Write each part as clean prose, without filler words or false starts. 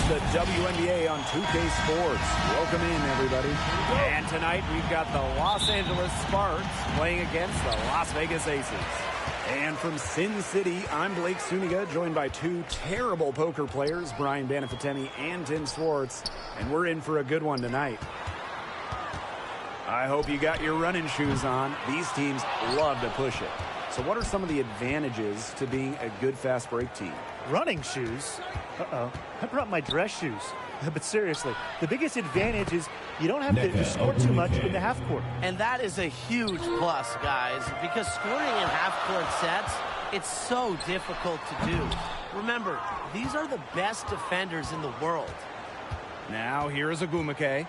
the WNBA on 2K Sports. Welcome in, everybody. And tonight we've got the Los Angeles Sparks playing against the Las Vegas Aces. And from Sin City, I'm Blake Suniga, joined by two terrible poker players, Brian Banafitemi and Tim Swartz. And we're in for a good one tonight. I hope you got your running shoes on. These teams love to push it. So what are some of the advantages to being a good fast break team? Running shoes? Uh-oh. I brought my dress shoes. But seriously, the biggest advantage is you don't have to score too much in the half court. And that is a huge plus, guys, because scoring in half-court sets, it's so difficult to do. Remember, these are the best defenders in the world. Now, here is Ogwumike.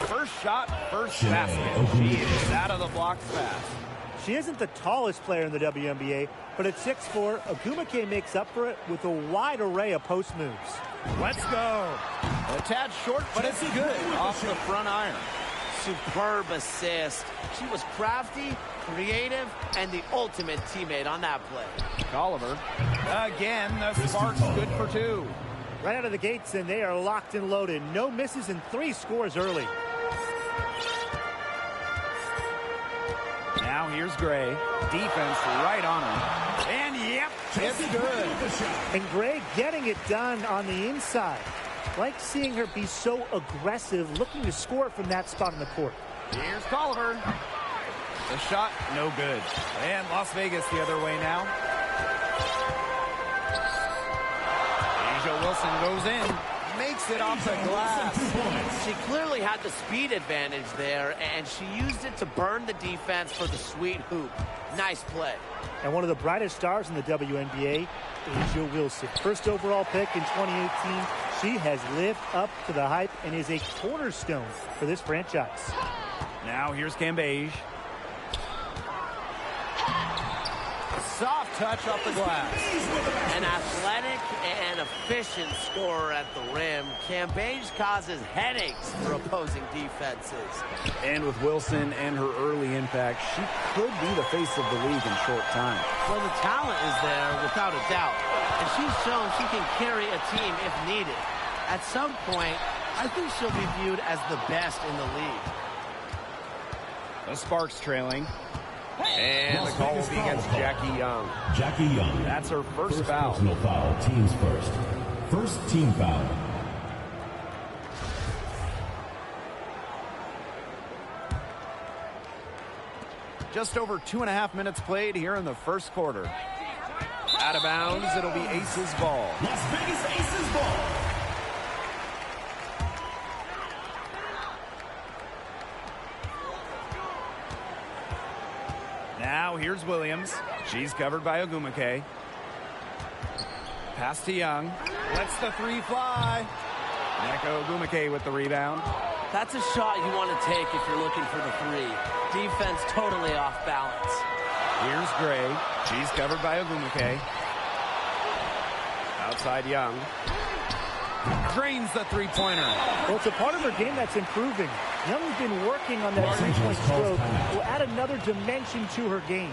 First shot, first basket. She is out of the blocks fast. She isn't the tallest player in the WNBA, but at 6'4", Ogwumike makes up for it with a wide array of post moves. Let's go. A tad short, but it's good off the front iron. Superb assist. She was crafty, creative, and the ultimate teammate on that play. Colliver. Again, the Sparks good for two. Right out of the gates, and they are locked and loaded. No misses and 3 scores early. Now here's Gray. Defense right on her. And yep, it's good. And Gray getting it done on the inside. Like seeing her be so aggressive, looking to score from that spot in the court. Here's Colliver. The shot, no good. And Las Vegas the other way now. A'ja Wilson goes in. Makes it off the glass. She clearly had the speed advantage there, and she used it to burn the defense for the sweet hoop. Nice play. And one of the brightest stars in the WNBA, A'ja Wilson. First overall pick in 2018. She has lived up to the hype and is a cornerstone for this franchise. Now here's Cambage. Soft touch off the glass. An athletic and efficient scorer at the rim. Cambage causes headaches for opposing defenses. And with Wilson and her early impact, she could be the face of the league in short time. Well, the talent is there without a doubt. And she's shown she can carry a team if needed. At some point, I think she'll be viewed as the best in the league. The Sparks trailing. And the call will be against Jackie Young. Jackie Young. That's her first foul. Personal foul, teams first. First team foul. Just over 2.5 minutes played here in the first quarter. Out of bounds, it'll be Aces ball. Las Vegas Aces ball. Now here's Williams. She's covered by Ogwumike. Pass to Young. Lets the three fly. Nneka Ogwumike with the rebound. That's a shot you want to take if you're looking for the three. Defense totally off balance. Here's Gray. She's covered by Ogwumike. Outside Young. Drains the three-pointer. Well, it's a part of her game that's improving. Young's been working on that three-point stroke. Will add another dimension to her game.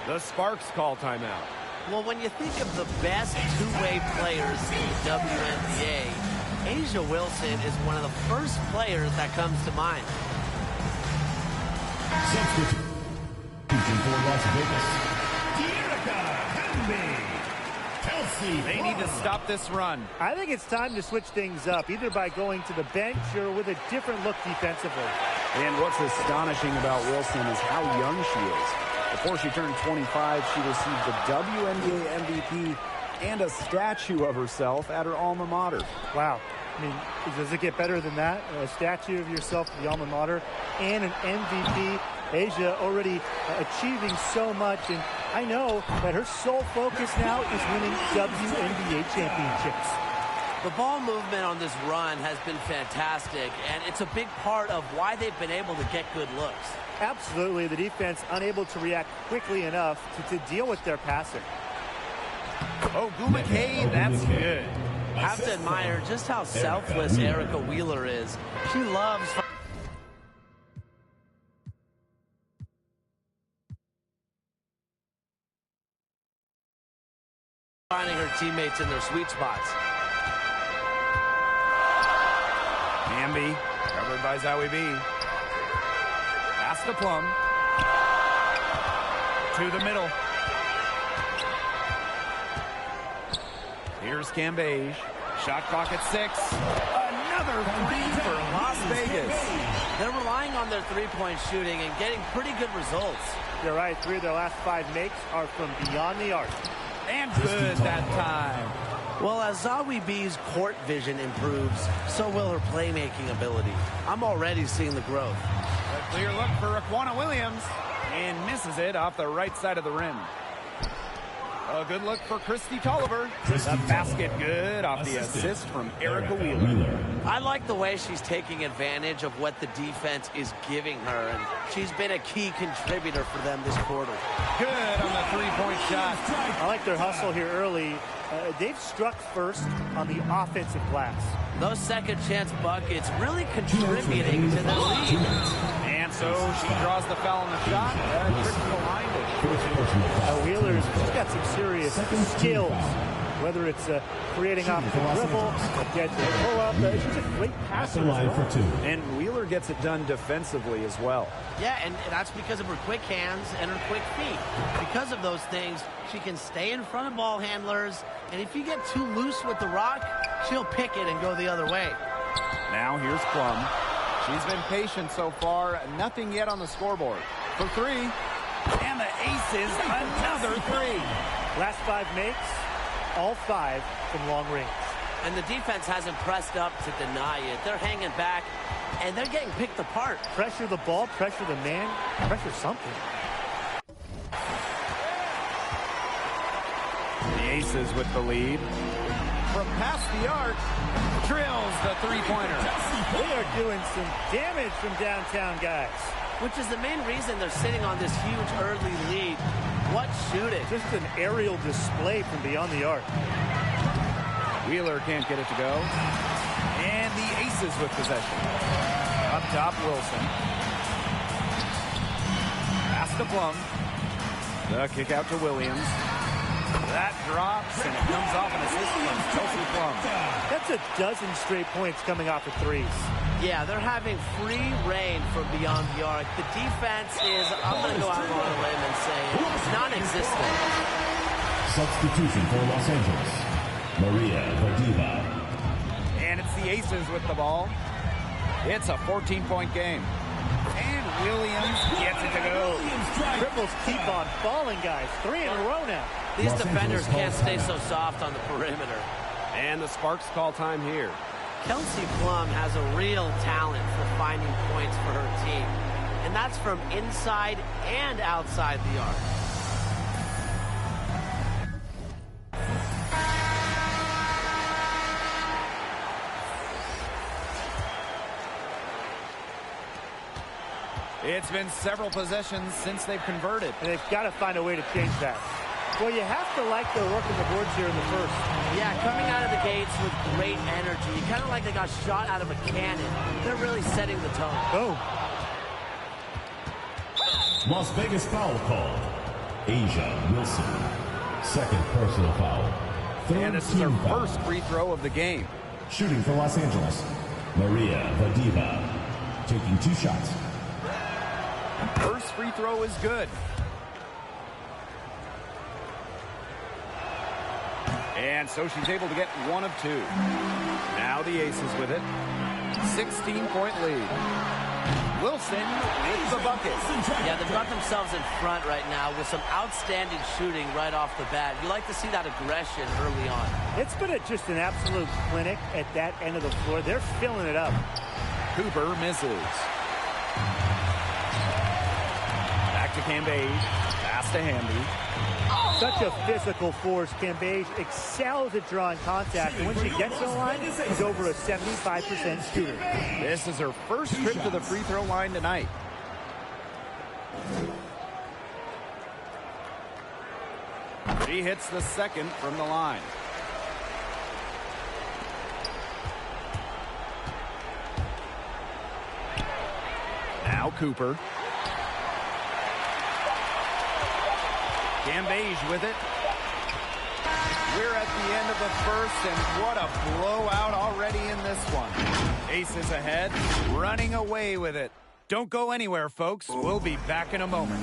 The Sparks call timeout. Well, when you think of the best two-way players in the WNBA, A'ja Wilson is one of the first players that comes to mind. Substitution for Las Vegas. Dearica Hamby. They need to stop this run. I think it's time to switch things up, either by going to the bench or with a different look defensively. And what's astonishing about Wilson is how young she is. Before she turned 25, she received the WNBA MVP and a statue of herself at her alma mater. Wow. I mean, does it get better than that? A statue of yourself at the alma mater and an MVP. A'ja already achieving so much, and I know that her sole focus now is winning WNBA championships. The ball movement on this run has been fantastic, and it's a big part of why they've been able to get good looks. Absolutely. The defense unable to react quickly enough to deal with their passing. Ogwumike, that's good. Have to admire just how selfless Erica Wheeler is. She loves Finding her teammates in their sweet spots. Hamby, covered by Zowie B. Pass to Plum. To the middle. Here's Cambage. Shot clock at 6. Another three for Las Vegas. They're relying on their three-point shooting and getting pretty good results. You're right. 3 of their last 5 makes are from beyond the arc. And good that time. Well, as Zowie B's court vision improves, so will her playmaking ability. I'm already seeing the growth. A clear look for Raquana Williams. And misses it off the right side of the rim. A good look for Christy Tolliver. The basket good off the assist from Erica Wheeler. I like the way she's taking advantage of what the defense is giving her, and she's been a key contributor for them this quarter. Good on the three-point shot. I like their hustle here early. They've struck first on the offensive glass. Those second chance buckets really contributing to the lead. And so she draws the foul on the shot. Tricks the line. Wheeler's got some serious skills. Whether it's creating off the dribble, a dead pull-up, she's a great passer as well. And Wheeler gets it done defensively as well. Yeah, and that's because of her quick hands and her quick feet. Because of those things, she can stay in front of ball handlers, and if you get too loose with the rock, she'll pick it and go the other way. Now here's Plum. She's been patient so far. Nothing yet on the scoreboard. For 3. And the aces, another 3. Last 5 makes, all 5 from long range. And the defense hasn't pressed up to deny it. They're hanging back, and they're getting picked apart. Pressure the ball, pressure the man, pressure something. The aces with the lead. From past the arc, drills the three-pointer. They are doing some damage from downtown, guys. Which is the main reason they're sitting on this huge early lead. What shooting? Just an aerial display from beyond the arc. Wheeler can't get it to go. And the aces with possession. Up top, Wilson. Pass to Plum. The kick out to Williams. That drops, and it comes off an assist from Chelsea Plum. That's a dozen straight points coming off of threes. Yeah, they're having free reign from beyond the arc. The defense is, I'm going to go out on a limb and say, it's non-existent. Substitution for Los Angeles, Maria Vadiva. And it's the aces with the ball. It's a 14-point game. And Williams gets it to go. Triples keep on falling, guys. 3 in a row now. These defenders can't stay so soft on the perimeter. And the Sparks call time here. Kelsey Plum has a real talent for finding points for her team. And that's from inside and outside the arc. It's been several possessions since they've converted. And they've got to find a way to change that. Well, you have to like their work on the boards here in the first. Yeah, coming out of the gates with great energy. Kind of like they got shot out of a cannon. They're really setting the tone. Boom. Las Vegas foul called. Asia Wilson. Second personal foul. And this is her first free throw of the game. Shooting for Los Angeles, Maria Vadiva. Taking 2 shots. First free throw is good. And so she's able to get 1 of 2. Now the aces with it. 16-point lead. Wilson with the bucket. Yeah, they've got themselves in front right now with some outstanding shooting right off the bat. You like to see that aggression early on. It's been just an absolute clinic at that end of the floor. They're filling it up. Cooper misses. Back to Cambage. Pass to Hamby. Such a physical force. Cambage excels at drawing contact. And when she gets to the line, she's over a 75% shooter. This is her first trip to the free throw line tonight. She hits the second from the line. Now Cooper. Cambage with it. We're at the end of the first, and what a blowout already in this one. Aces ahead, running away with it. Don't go anywhere, folks. We'll be back in a moment.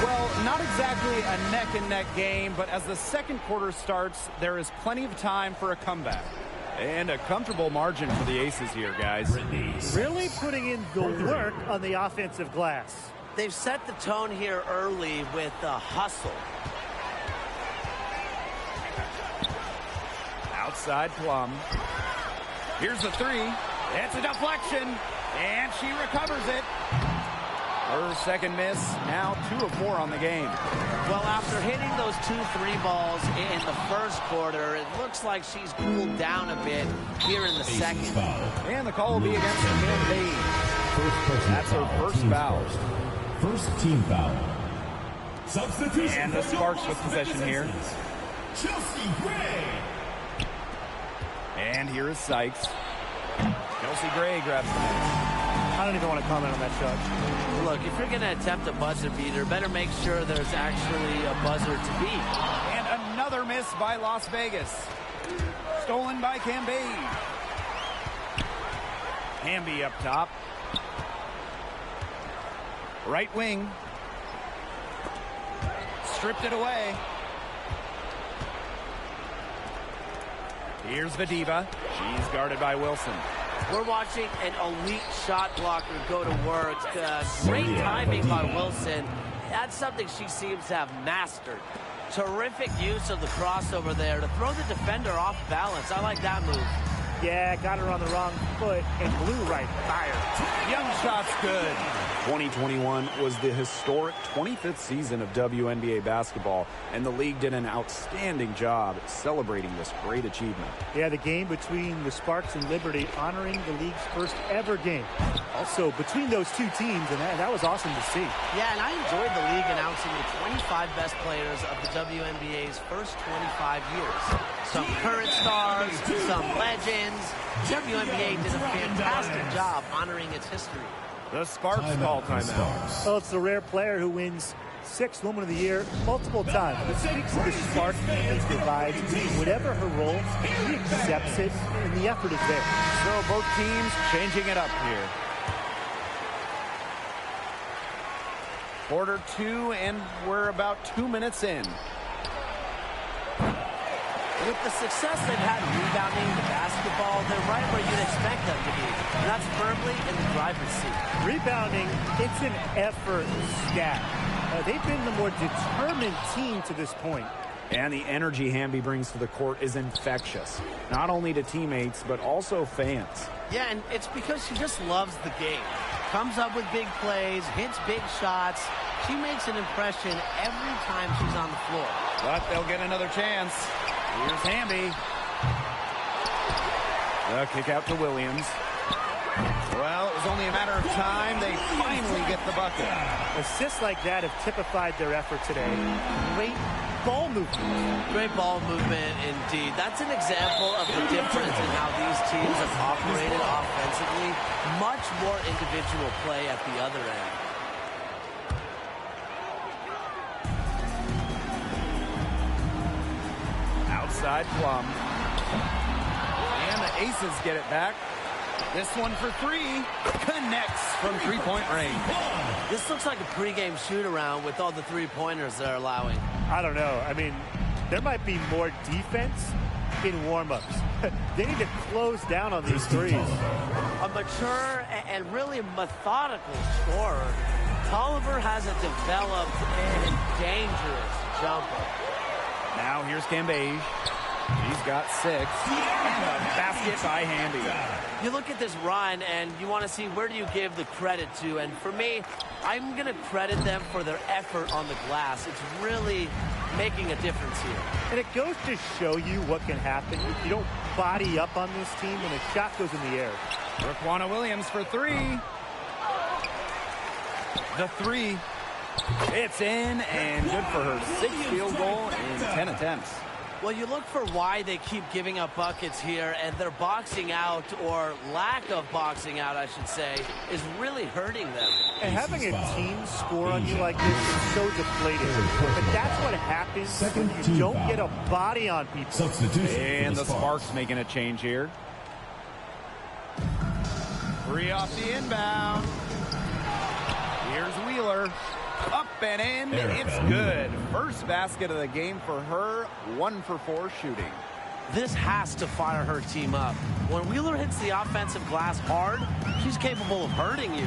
Well, not exactly a neck-and-neck game, but as the second quarter starts, there is plenty of time for a comeback. And a comfortable margin for the Aces here, guys. Really putting in the work on the offensive glass. They've set the tone here early with the hustle. Outside Plum. Here's the three. It's a deflection, and she recovers it. Her second miss, now 2 of 4 on the game. Well, after hitting those 2 3 balls in the first quarter, it looks like she's cooled down a bit here in the second. And the call will be against Camby. That's her first foul. First team foul. Substitution. And the Sparks with possession here. Chelsea Gray. And here is Sykes. Chelsea Gray grabs the miss. I don't even want to comment on that shot. Look, if you're going to attempt a buzzer beater, better make sure there's actually a buzzer to beat. And another miss by Las Vegas. Stolen by Camby. Camby up top. Right wing. Stripped it away. Here's Vadiva. She's guarded by Wilson. We're watching an elite shot blocker go to work. Great timing by Wilson. That's something she seems to have mastered. Terrific use of the crossover there to throw the defender off balance. I like that move. Yeah, got her on the wrong foot and blew right fire. Young shot's good. 2021 was the historic 25th season of WNBA basketball, and the league did an outstanding job celebrating this great achievement. Yeah, the game between the Sparks and Liberty honoring the league's first ever game. Also, between those two teams, and that was awesome to see. Yeah, and I enjoyed the league announcing the 25 best players of the WNBA's first 25 years. Some current stars, some legends. WNBA did a fantastic job honoring its history. The Sparks call timeout. Well, it's the rare player who wins 6th Woman of the Year multiple times. It speaks to the spark he provides. Whatever her role, she accepts it, and the effort is there. So both teams changing it up here. Quarter 2, and we're about 2 minutes in. With the success they've had rebounding the basketball, they're right where you'd expect them to be. And that's firmly in the driver's seat. Rebounding, it's an effort stat. They've been the more determined team to this point. And the energy Hamby brings to the court is infectious. Not only to teammates, but also fans. Yeah, and it's because she just loves the game. Comes up with big plays, hits big shots. She makes an impression every time she's on the floor. But they'll get another chance. Here's Hamby. The kick out to Williams. Well, it was only a matter of time. They finally get the bucket. Assists like that have typified their effort today. Great ball movement. Great ball movement indeed. That's an example of the difference in how these teams have operated offensively. Much more individual play at the other end. Outside Plum. And the Aces get it back. This one for 3. Connects from three-point range. This looks like a pregame shoot-around with all the three-pointers they're allowing. I don't know. I mean, there might be more defense in warm-ups. They need to close down on these threes. A mature and really methodical scorer. Tolliver has a developed and dangerous jumper. Now here's Cambage. She's got 6. And a basket by Hamby. You look at this run and you want to see where do you give the credit to. And for me, I'm going to credit them for their effort on the glass. It's really making a difference here. And it goes to show you what can happen if you don't body up on this team when a shot goes in the air. Raquana Williams for 3. The 3. It's in and good for her 6th field goal in 10 attempts. Well, you look for why they keep giving up buckets here, and their boxing out, or lack of boxing out, I should say, is really hurting them. And having a team score on you like this is so deflating. But that's what happens when you don't get a body on people. Substitution. And the Sparks making a change here. 3 off the inbound. Here's Wheeler. Up and in. It's good. First basket of the game for her. 1 for 4 shooting. This has to fire her team up. When Wheeler hits the offensive glass hard, she's capable of hurting you.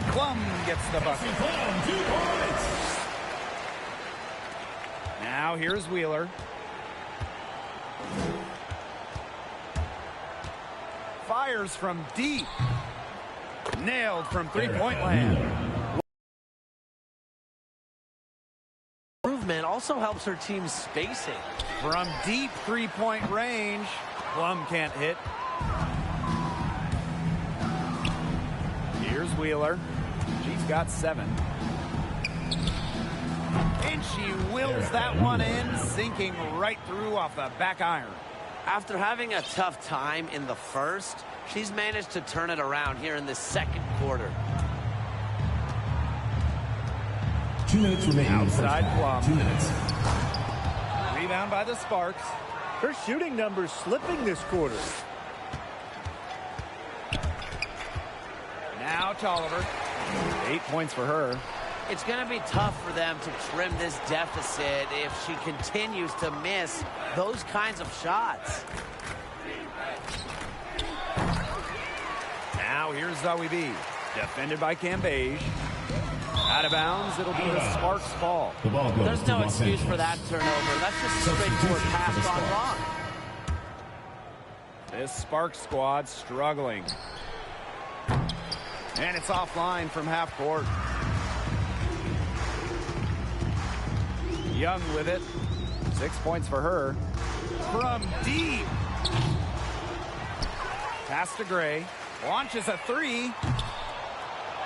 Klum gets the bucket. 2 points. Now here's Wheeler. Fires from deep. Nailed from three-point land. Improvement also helps her team's spacing. From deep three-point range, Klum can't hit. Here's Wheeler. She's got 7. And she wills that one in, sinking right through off the back iron. After having a tough time in the first, she's managed to turn it around here in the second quarter. 2 minutes remaining. Outside Klum. 2 minutes. Rebound by the Sparks. Her shooting numbers slipping this quarter. Now Tolliver. 8 points for her. It's going to be tough for them to trim this deficit if she continues to miss those kinds of shots. Now here's Zoe B. Defended by Cambage. Out of bounds, it'll be the Sparks' ball. The ball goes There's to no Los excuse Angeles. for that turnover. That's just a straightforward Substitution for the pass gone Sparks. wrong. This Sparks squad struggling. And it's offline from half court. Young with it. 6 points for her. From deep. Pass to Gray. Launches a 3.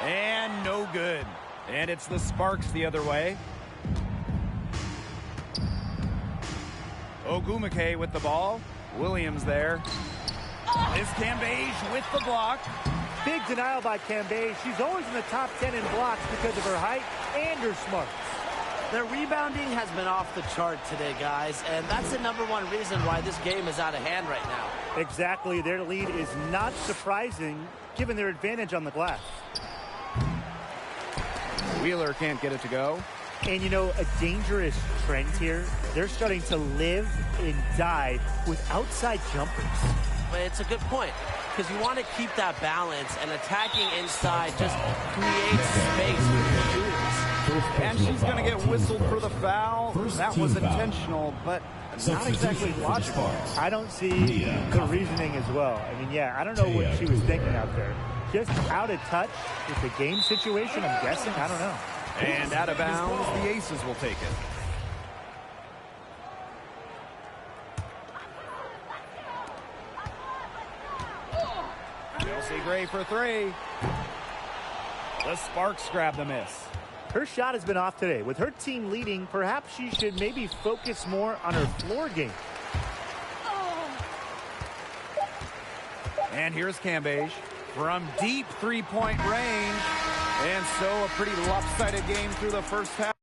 And no good. And it's the Sparks the other way. Ogumake with the ball. Williams there. Is Cambage with the block. Big denial by Cambage. She's always in the top 10 in blocks because of her height and her smarts. Their rebounding has been off the chart today, guys, and that's the #1 reason why this game is out of hand right now. Exactly. Their lead is not surprising given their advantage on the glass. Wheeler can't get it to go. And, you know, a dangerous trend here. They're starting to live and die with outside jumpers. But it's a good point, because you want to keep that balance, and attacking inside just creates space for the shooters. And she's going to get whistled for the foul. That was intentional, but not exactly logical. I don't see the reasoning as well. I mean, yeah, I don't know what she was thinking out there. Just out of touch with the game situation, I'm guessing. I don't know. And out of bounds, the Aces will take it. Chelsea Gray for 3. The Sparks grab the miss. Her shot has been off today. With her team leading, perhaps she should maybe focus more on her floor game. And here's Cambage from deep three-point range. And so a pretty lopsided game through the first half.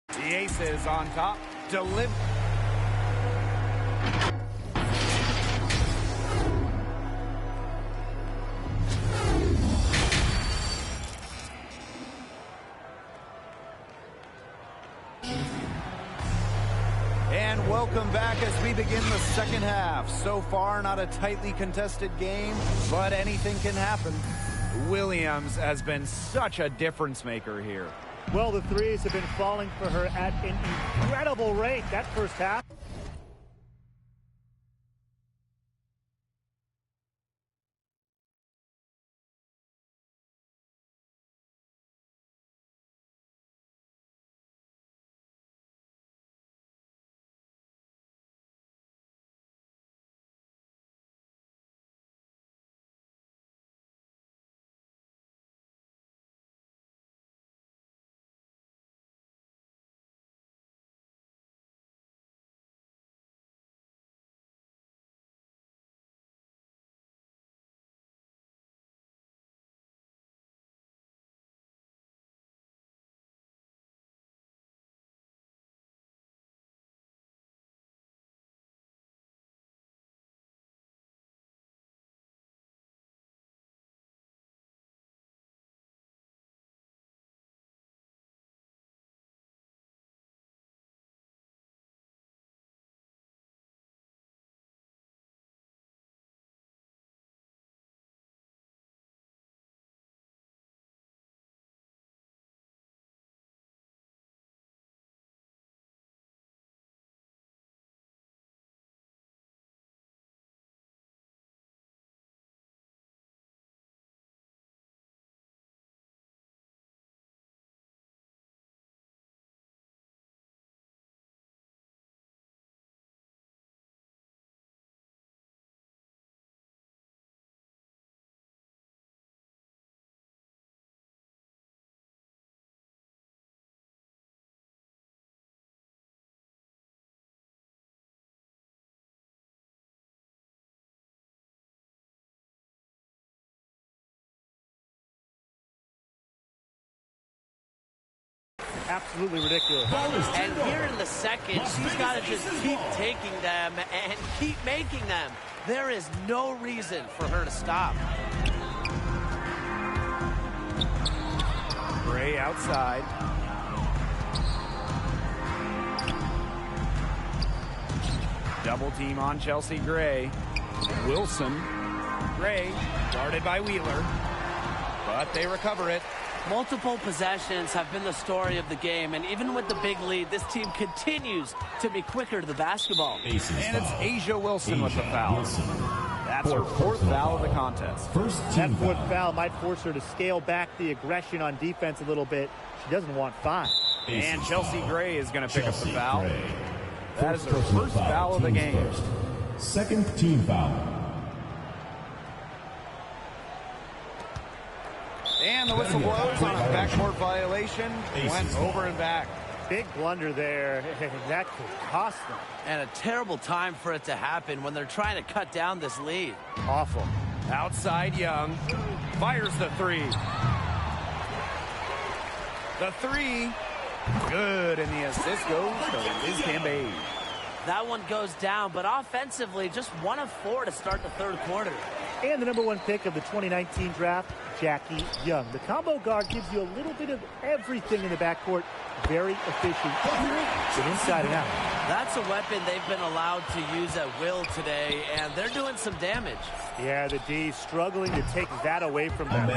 The Aces on top. Deliver. And welcome back as we begin the second half. So far, not a tightly contested game, but anything can happen. Williams has been such a difference maker here. Well, the threes have been falling for her at an incredible rate that first half. absolutely ridiculous. And here in the second, she's got to just keep taking them and keep making them. There is no reason for her to stop. Gray outside. Double team on Chelsea Gray. Wilson. Gray guarded by Wheeler, but they recover it. Multiple possessions have been the story of the game, and even with the big lead, this team continues to be quicker to the basketball. And it's A'ja Wilson with the foul. That's her fourth foul of the contest. That fourth foul might force her to scale back the aggression on defense a little bit. She doesn't want 5. And Chelsea Gray is going to pick up the foul. That is her first foul of the game. Second team foul. And the whistle blows on a backcourt violation. Went over and back. Big blunder there. That could cost them. And a terrible time for it to happen when they're trying to cut down this lead. Awful. Outside Young. Fires the 3. The 3. Good, and the assist goes to Liz Cambage. That one goes down, but offensively, just 1 of 4 to start the third quarter. And the #1 pick of the 2019 draft, Jackie Young. The combo guard gives you a little bit of everything in the backcourt. Very efficient. Good inside and out. That's a weapon they've been allowed to use at will today, and they're doing some damage. Yeah, the D struggling to take that away from them.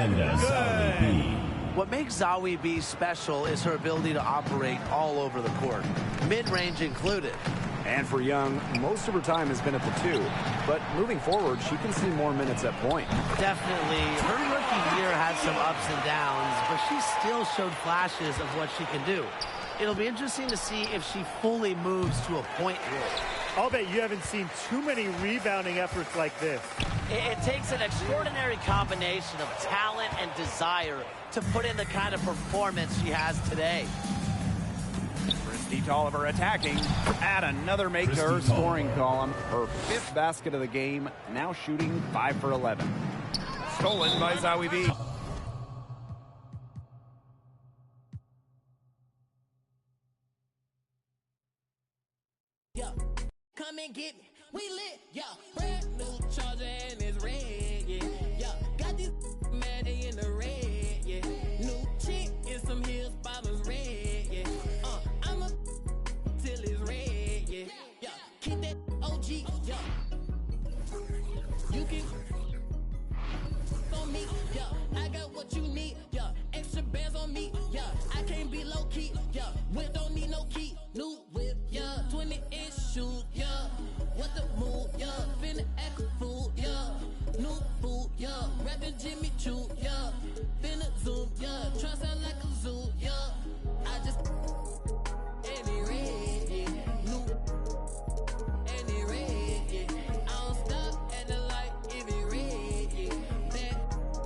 What makes Zahui B special is her ability to operate all over the court, mid-range included. And for Young, most of her time has been at the 2. But moving forward, she can see more minutes at point. Definitely. Her rookie year had some ups and downs, but she still showed flashes of what she can do. It'll be interesting to see if she fully moves to a point role. I'll bet you haven't seen too many rebounding efforts like this. It takes an extraordinary combination of talent and desire to put in the kind of performance she has today. Christy Tolliver attacking. Add another make to her scoring column. Her 5th basket of the game, now shooting 5 for 11. Stolen by Zahui B. Yeah, come and get me. We lit, yeah. Brand new charger and it's red, yeah. Yeah, got this mad in the red, yeah. New chick in some heels, bottoms red, yeah. I'm a till it's red, yeah. Yeah, keep that OG, yeah. You can on me, yeah. I got what you need, yeah. Extra bands on me, yeah. I can't be low key, yeah. Whip don't need no key, new whip, yeah. 20-inch shoot, yeah. What the move, yeah. Finna act a fool, yeah. New food, yeah. Rapping Jimmy Choo, yeah. Finna zoom, yeah. Try sound like a zoo, yeah. I just any red, yeah. New any red, yeah. I don't stop at the light if it red, yeah. That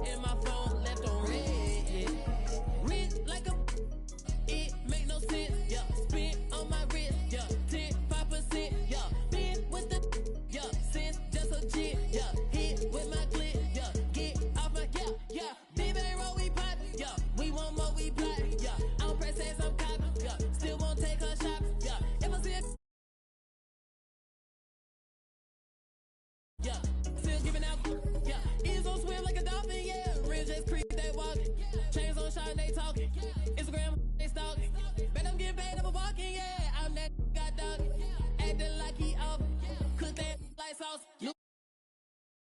in my phone left on red, yeah. Rich like a it make no sense, yeah. Spin on my wrist, yeah. 10-5%, yeah. Been with the yeah. Since just a jit, yeah. Hit with my clip, yeah. Get off my yeah, yeah. Big bang roll, we pop, yeah. We want more, we plot, yeah. I'm press as I'm copy, yeah. Still won't take her shop, yeah. If I see it, yeah. Still giving out, yeah. Ears on swim like a dolphin, yeah. Ridge just creep, they walking. Chains on shot, they talking.